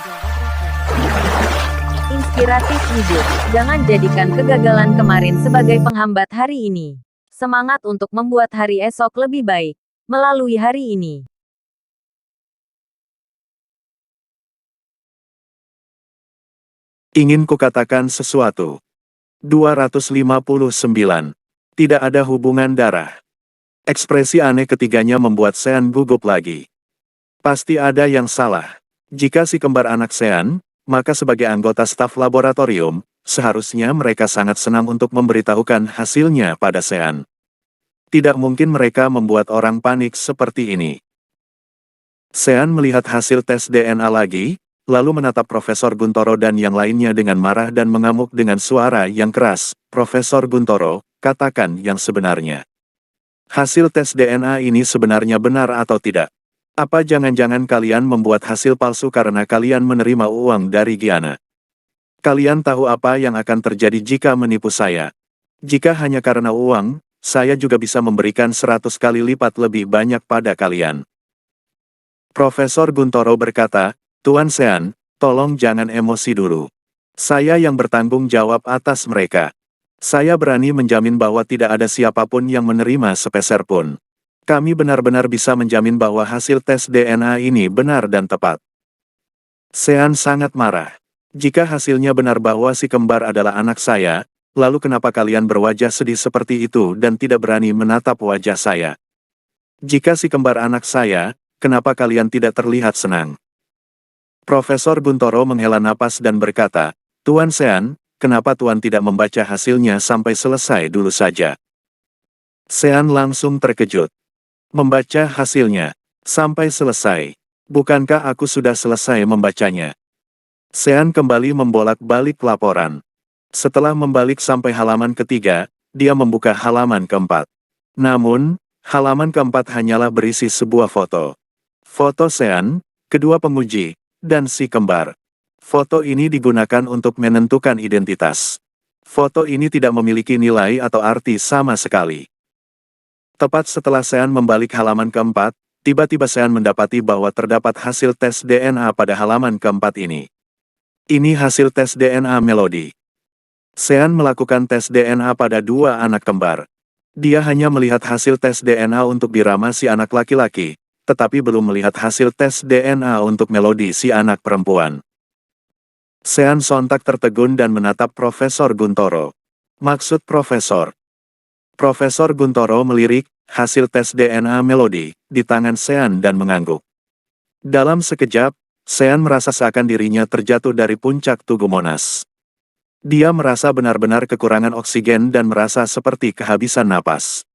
Jawab Raffi. Inspiratif hidup. Jangan jadikan kegagalan kemarin sebagai penghambat hari ini. Semangat untuk membuat hari esok lebih baik melalui hari ini. Ingin kukatakan sesuatu. 259. Tidak ada hubungan darah. Ekspresi aneh ketiganya membuat Sean gugup lagi. Pasti ada yang salah. Jika si kembar anak Sean, maka sebagai anggota staf laboratorium, seharusnya mereka sangat senang untuk memberitahukan hasilnya pada Sean. Tidak mungkin mereka membuat orang panik seperti ini. Sean melihat hasil tes DNA lagi, lalu menatap Profesor Guntoro dan yang lainnya dengan marah dan mengamuk dengan suara yang keras. Profesor Guntoro, katakan yang sebenarnya. Hasil tes DNA ini sebenarnya benar atau tidak? Apa jangan-jangan kalian membuat hasil palsu karena kalian menerima uang dari Giana? Kalian tahu apa yang akan terjadi jika menipu saya? Jika hanya karena uang, saya juga bisa memberikan 100 kali lipat lebih banyak pada kalian. Profesor Guntoro berkata, Tuan Sean, tolong jangan emosi dulu. Saya yang bertanggung jawab atas mereka. Saya berani menjamin bahwa tidak ada siapapun yang menerima sepeser pun. Kami benar-benar bisa menjamin bahwa hasil tes DNA ini benar dan tepat. Sean sangat marah. Jika hasilnya benar bahwa si kembar adalah anak saya, lalu kenapa kalian berwajah sedih seperti itu dan tidak berani menatap wajah saya? Jika si kembar anak saya, kenapa kalian tidak terlihat senang? Profesor Guntoro menghela napas dan berkata, Tuan Sean, kenapa Tuan tidak membaca hasilnya sampai selesai dulu saja? Sean langsung terkejut. Membaca hasilnya. Sampai selesai. Bukankah aku sudah selesai membacanya? Sean kembali membolak-balik laporan. Setelah membalik sampai halaman ketiga, dia membuka halaman keempat. Namun, halaman keempat hanyalah berisi sebuah foto. Foto Sean, kedua penguji, dan si kembar. Foto ini digunakan untuk menentukan identitas. Foto ini tidak memiliki nilai atau arti sama sekali. Tepat setelah Sean membalik halaman keempat, tiba-tiba Sean mendapati bahwa terdapat hasil tes DNA pada halaman keempat ini. Ini hasil tes DNA Melody. Sean melakukan tes DNA pada dua anak kembar. Dia hanya melihat hasil tes DNA untuk Birama si anak laki-laki, tetapi belum melihat hasil tes DNA untuk Melody si anak perempuan. Sean sontak tertegun dan menatap Profesor Guntoro. Maksud Profesor? Profesor Guntoro melirik hasil tes DNA Melody di tangan Sean dan mengangguk. Dalam sekejap, Sean merasa seakan dirinya terjatuh dari puncak Tugu Monas. Dia merasa benar-benar kekurangan oksigen dan merasa seperti kehabisan napas.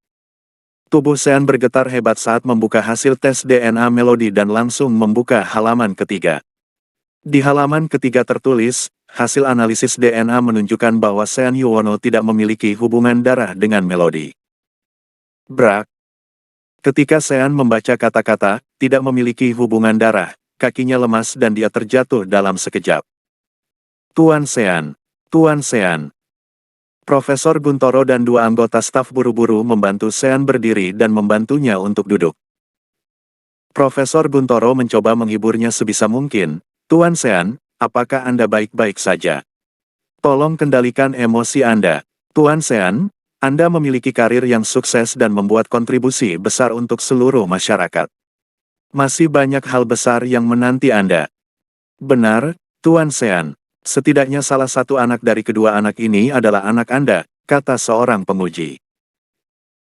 Tubuh Sean bergetar hebat saat membuka hasil tes DNA Melody dan langsung membuka halaman ketiga. Di halaman ketiga tertulis, hasil analisis DNA menunjukkan bahwa Sean Yuwono tidak memiliki hubungan darah dengan Melody. Brak. Ketika Sean membaca kata-kata, tidak memiliki hubungan darah, kakinya lemas dan dia terjatuh dalam sekejap. Tuan Sean. Tuan Sean. Profesor Guntoro dan dua anggota staf buru-buru membantu Sean berdiri dan membantunya untuk duduk. Profesor Guntoro mencoba menghiburnya sebisa mungkin. Tuan Sean, apakah Anda baik-baik saja? Tolong kendalikan emosi Anda. Tuan Sean, Anda memiliki karir yang sukses dan membuat kontribusi besar untuk seluruh masyarakat. Masih banyak hal besar yang menanti Anda. Benar, Tuan Sean. Setidaknya salah satu anak dari kedua anak ini adalah anak Anda, kata seorang penguji.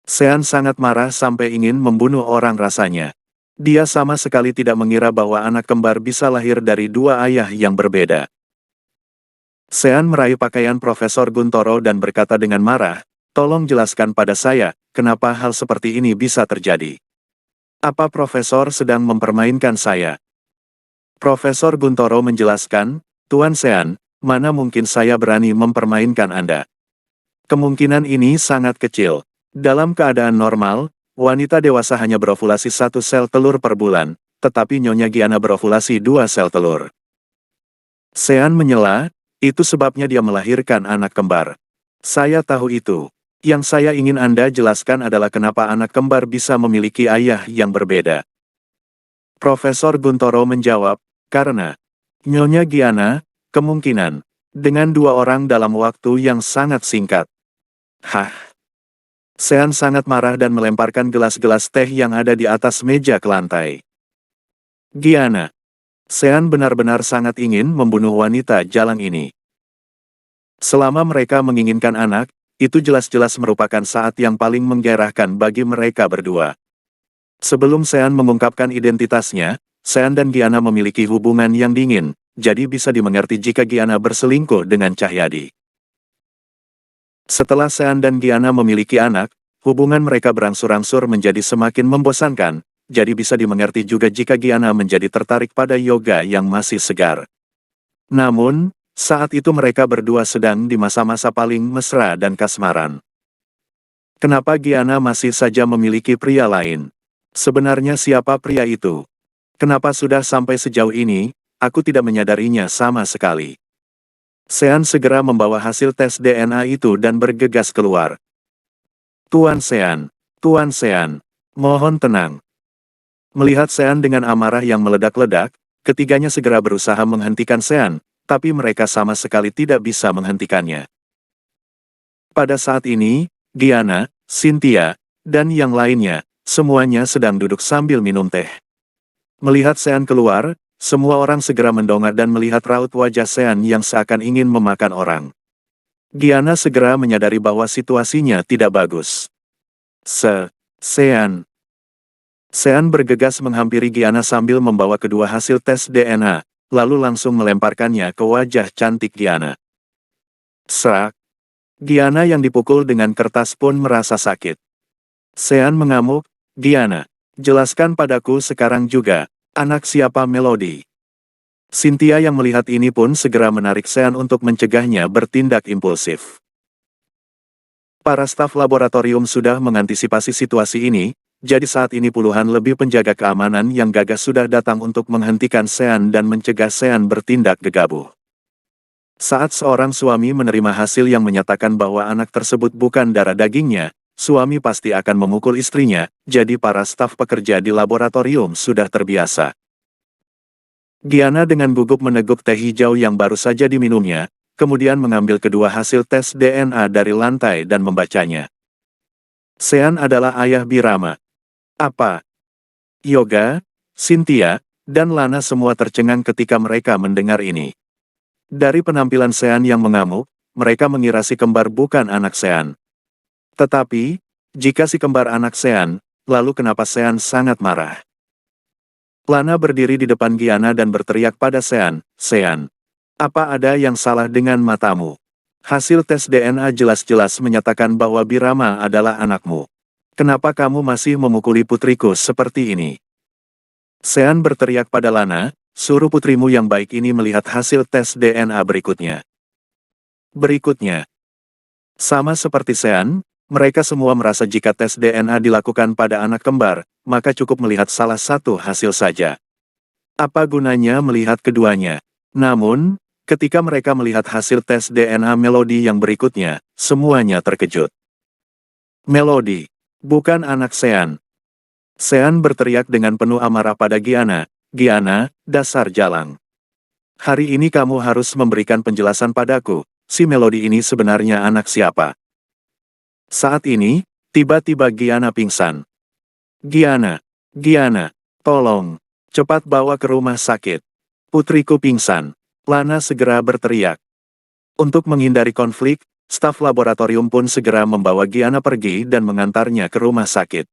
Sean sangat marah sampai ingin membunuh orang rasanya. Dia sama sekali tidak mengira bahwa anak kembar bisa lahir dari dua ayah yang berbeda. Sean meraih pakaian Profesor Guntoro dan berkata dengan marah, tolong jelaskan pada saya, kenapa hal seperti ini bisa terjadi. Apa Profesor sedang mempermainkan saya? Profesor Guntoro menjelaskan, Tuan Sean, mana mungkin saya berani mempermainkan Anda? Kemungkinan ini sangat kecil. Dalam keadaan normal, wanita dewasa hanya berovulasi 1 sel telur per bulan, tetapi Nyonya Giana berovulasi 2 sel telur. Sean menyela, itu sebabnya dia melahirkan anak kembar. Saya tahu itu. Yang saya ingin Anda jelaskan adalah kenapa anak kembar bisa memiliki ayah yang berbeda. Profesor Guntoro menjawab, karena Nyonya Giana, kemungkinan. Dengan 2 orang dalam waktu yang sangat singkat. Hah? Sean sangat marah dan melemparkan gelas-gelas teh yang ada di atas meja ke lantai. Giana. Sean benar-benar sangat ingin membunuh wanita jalang ini. Selama mereka menginginkan anak, itu jelas-jelas merupakan saat yang paling menggairahkan bagi mereka berdua. Sebelum Sean mengungkapkan identitasnya, Sean dan Giana memiliki hubungan yang dingin, jadi bisa dimengerti jika Giana berselingkuh dengan Cahyadi. Setelah Sean dan Giana memiliki anak, hubungan mereka berangsur-angsur menjadi semakin membosankan, jadi bisa dimengerti juga jika Giana menjadi tertarik pada Yoga yang masih segar. Namun, saat itu mereka berdua sedang di masa-masa paling mesra dan kasmaran. Kenapa Giana masih saja memiliki pria lain? Sebenarnya siapa pria itu? Kenapa sudah sampai sejauh ini, aku tidak menyadarinya sama sekali. Sean segera membawa hasil tes DNA itu dan bergegas keluar. Tuan Sean, mohon tenang. Melihat Sean dengan amarah yang meledak-ledak, ketiganya segera berusaha menghentikan Sean, tapi mereka sama sekali tidak bisa menghentikannya. Pada saat ini, Giana, Cynthia, dan yang lainnya, semuanya sedang duduk sambil minum teh. Melihat Sean keluar, semua orang segera mendongak dan melihat raut wajah Sean yang seakan ingin memakan orang. Giana segera menyadari bahwa situasinya tidak bagus. Sean bergegas menghampiri Giana sambil membawa kedua hasil tes DNA, lalu langsung melemparkannya ke wajah cantik Giana. Serak. Giana yang dipukul dengan kertas pun merasa sakit. Sean mengamuk, Giana, jelaskan padaku sekarang juga, anak siapa Melody? Cynthia yang melihat ini pun segera menarik Sean untuk mencegahnya bertindak impulsif. Para staf laboratorium sudah mengantisipasi situasi ini, jadi saat ini puluhan lebih penjaga keamanan yang gagah sudah datang untuk menghentikan Sean dan mencegah Sean bertindak gegabah. Saat seorang suami menerima hasil yang menyatakan bahwa anak tersebut bukan darah dagingnya, suami pasti akan memukul istrinya, jadi para staf pekerja di laboratorium sudah terbiasa. Giana dengan gugup meneguk teh hijau yang baru saja diminumnya, kemudian mengambil kedua hasil tes DNA dari lantai dan membacanya. Sean adalah ayah Birama. Apa? Yoga, Cynthia, dan Lana semua tercengang ketika mereka mendengar ini. Dari penampilan Sean yang mengamuk, mereka mengira si kembar bukan anak Sean. Tetapi, jika si kembar anak Sean, lalu kenapa Sean sangat marah? Lana berdiri di depan Giana dan berteriak pada Sean, Sean, apa ada yang salah dengan matamu? Hasil tes DNA jelas-jelas menyatakan bahwa Birama adalah anakmu. Kenapa kamu masih memukuli putriku seperti ini? Sean berteriak pada Lana, suruh putrimu yang baik ini melihat hasil tes DNA berikutnya. Sama seperti Sean, mereka semua merasa jika tes DNA dilakukan pada anak kembar, maka cukup melihat salah satu hasil saja. Apa gunanya melihat keduanya? Namun, ketika mereka melihat hasil tes DNA Melody yang berikutnya, semuanya terkejut. Melody, bukan anak Sean. Sean berteriak dengan penuh amarah pada Giana, Giana, dasar jalang. Hari ini kamu harus memberikan penjelasan padaku, si Melody ini sebenarnya anak siapa? Saat ini, tiba-tiba Giana pingsan. Giana, tolong, cepat bawa ke rumah sakit. Putriku pingsan. Lana segera berteriak. Untuk menghindari konflik, staf laboratorium pun segera membawa Giana pergi dan mengantarnya ke rumah sakit.